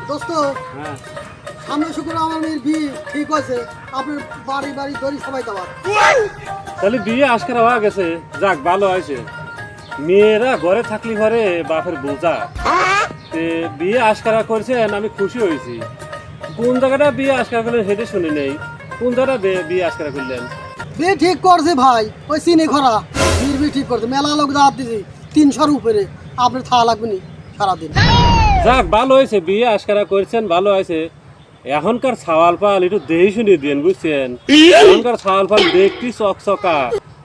দোস্ত সামনে শুক্রবার আমার মেয়ের বিয়ে ঠিক আছে, আপনার বাড়ি বাড়ি ধরি সবাই দাবার। তাহলে বিয়ে আজকাল হওয়া গেছে, যাক ভালো হয়েছে। মেয়েরা ঘরে থাকলে ঘরে বাপের বোঝা, বিয়ে আজকারা করছেন আমি খুশি হয়েছি। কোন জায়গাটা বিয়ে আজকারা করলেন সেটা শুনি নেই, কোন জায়গাটা বিয়ে আজকারা করলেন? বিয়ে ঠিক করছে ভাই, ওই চিনি খরা বিয়ের বিয়ে ঠিক করছে, মেলা লোক দাঁত দিছি 300-র উপরে, আপনার থাকা লাগবে নি সারাদিন। যাক ভালো হয়েছে, বিয়ে আজকারা করছেন ভালো হয়েছে। এখনকার ছাওয়াল পাল একটু দেহি শুনে দিন, বুঝছেন? এখনকার ছাওয়াল পাল দেখতে চকচকা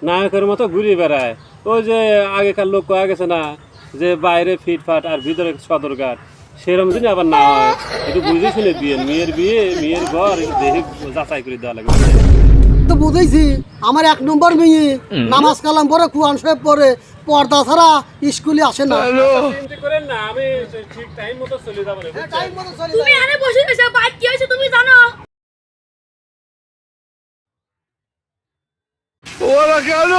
নায়কের মতো ঘুরে বেড়ায়। ওই যে আগেকার লোক কয়া গেছে না যে বাইরে ফিটফাট আর ভিতরে সদরঘাট, সেরকম দিনই আবার না হয়। একটু বুঝে শুনে দিন, মেয়ের বিয়ে মেয়ের ঘর দেহি যাচাই করে দেওয়া লাগবে। তো বুঝেছি, আমার 1 নম্বর মেয়ে নামাজ কালাম পরে কুরআন শরীফ পড়ে, পর্দা ছাড়া স্কুলে আসে না। চিন্তা করেন না, আমি ঠিক টাইম মতো চলে যাবো। তুমি আরে বসে রয়েছো, বাইক কি হয়েছে তুমি জানো? ওরা কেন?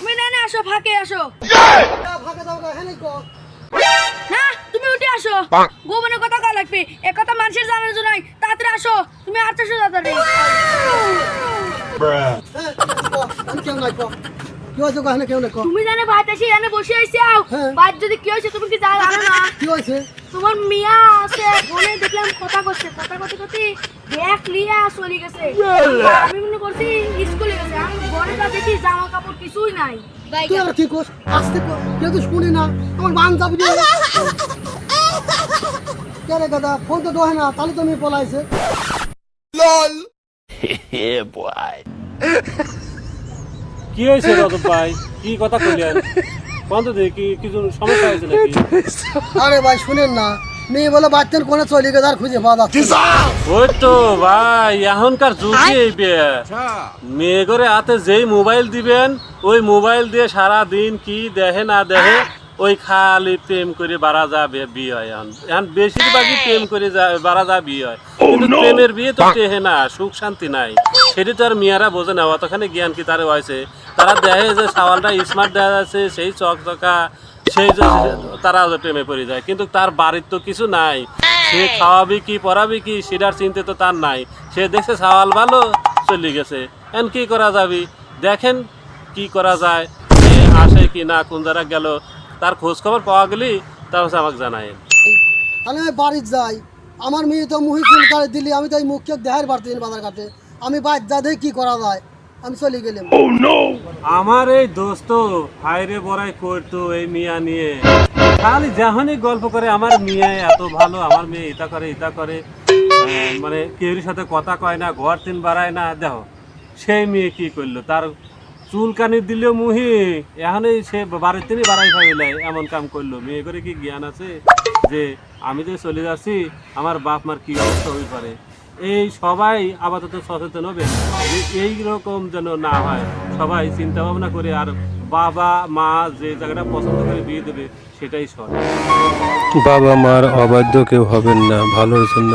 তুমি না আসো, ফাঁকে আসো। ফাঁকা দাও গা, হ্যাঁ কো না তুমি উঠে আসো, গোপনের কথা কা লাগবে, এ কথা মানুষের জানার জন্য নয়। তাড়াতাড়ি আসো, তুমি আর আসো তাড়াতাড়ি। আমি কেউ নাই কো, কি হয়েছে কো, কেউ নাই কো। তুমি জানে বাইক এসে এখানে বসে আইছো, হ্যাঁ। বাইক যদি কি হয়েছে তুমি কি জানো না? কি হয়েছে? তোমার মিয়া আছে, ফোনে দেখলাম কথা করতে ব্যাগ নিয়ে চলে গেছে। আমি মনে করছি স্কুলে গেছে, আমি ঘরে যা দেখি জামা কাপড় কিছুই নাই। তুই আবার কি কোস, আসতে কো, কেউ তো শুনি না, আমার বান যাবি রে। কে রে গাদা, ফোন তো দোহে না, তাহলে তুমি পলাইছে। লল হে বয়। কি হয়েছে রতন ভাই, কি কথা কইলেন? কোন তো দেখি কিছু সমস্যা হয়েছে নাকি? আরে ভাই শুনেন না, মেয়ে বলে বাচ্চার কোনে চলে গেছে আর খুঁজে পাওয়া যাচ্ছে না। ওই তো ভাই, এখনকার যুগে এই বিয়ে মেয়ে করে হাতে যেই মোবাইল দিবেন, ওই মোবাইল দিয়ে সারা দিন কি দেখে না দেখে, ওই খালি প্রেম করে বাড়া যাবে বিয়ে হয়। এখন বেশিরভাগই প্রেম করে বাড়া যা বিয়ে হয়, কিন্তু প্রেমের বিয়ে তো টেহে না, সুখ শান্তি নাই। সেটি তো আর মেয়েরা বোঝে না, অতখানি জ্ঞান কি তারা হয়েছে? তারা দেখে যে সাওয়ালটা স্মার্ট দেখা যাচ্ছে, সেই চকচকা, সেই তারা প্রেমে পড়ে যায়, কিন্তু তার বাড়ির তো কিছু নাই। সে খাওয়াবি কি পড়াবি কি সেটার চিন্তা তো তার নাই। সে দেখছে সাওয়াল ভালো চলে গেছে, এখন কি করা যাবি? দেখেন কি করা যায়, আসে কি না, কোন জায়গা গেল, তার খোঁজ খবর পাওয়া গেলি তার হচ্ছে আমাকে জানায়। তাহলে আমি বাড়ির যাই, আমার মেয়ে তো মুহি ফুল করে দিলি, আমি তো এই মুখকে দেখার পারতেছি না বাজার ঘাটে, আমি বাইর যা দেখি কি করা যায়, আমি চলে গেলাম। আমার এই দোস্ত হাইরে বড়াই করতো এই মিয়া নিয়ে, খালি যখনই গল্প করে আমার মেয়ে এত ভালো, আমার মেয়ে এটা করে, মানে কেউর সাথে কথা কয় না, ঘর তিন বাড়ায় না। দেখো সেই মেয়ে কি করলো, তার চুলকানি দিলেও মুহি এখনই সে বাড়ির তিনি বাড়াই খাইলাই, এমন কাম করলো। মেয়ে করে কি জ্ঞান আছে যে আমি যে চলে যাচ্ছি আমার বাপ মার কি অবস্থা হয়ে পারে? এই সবাই আপাতত সচেতন হবে যে এইরকম যেন না হয়, সবাই চিন্তা ভাবনা করে, আর বাবা মা যে জায়গাটা পছন্দ করে বিয়ে দেবে সেটাই সঠিক। বাবা মার অবাধ্য কেউ হবেন না, ভালোর জন্য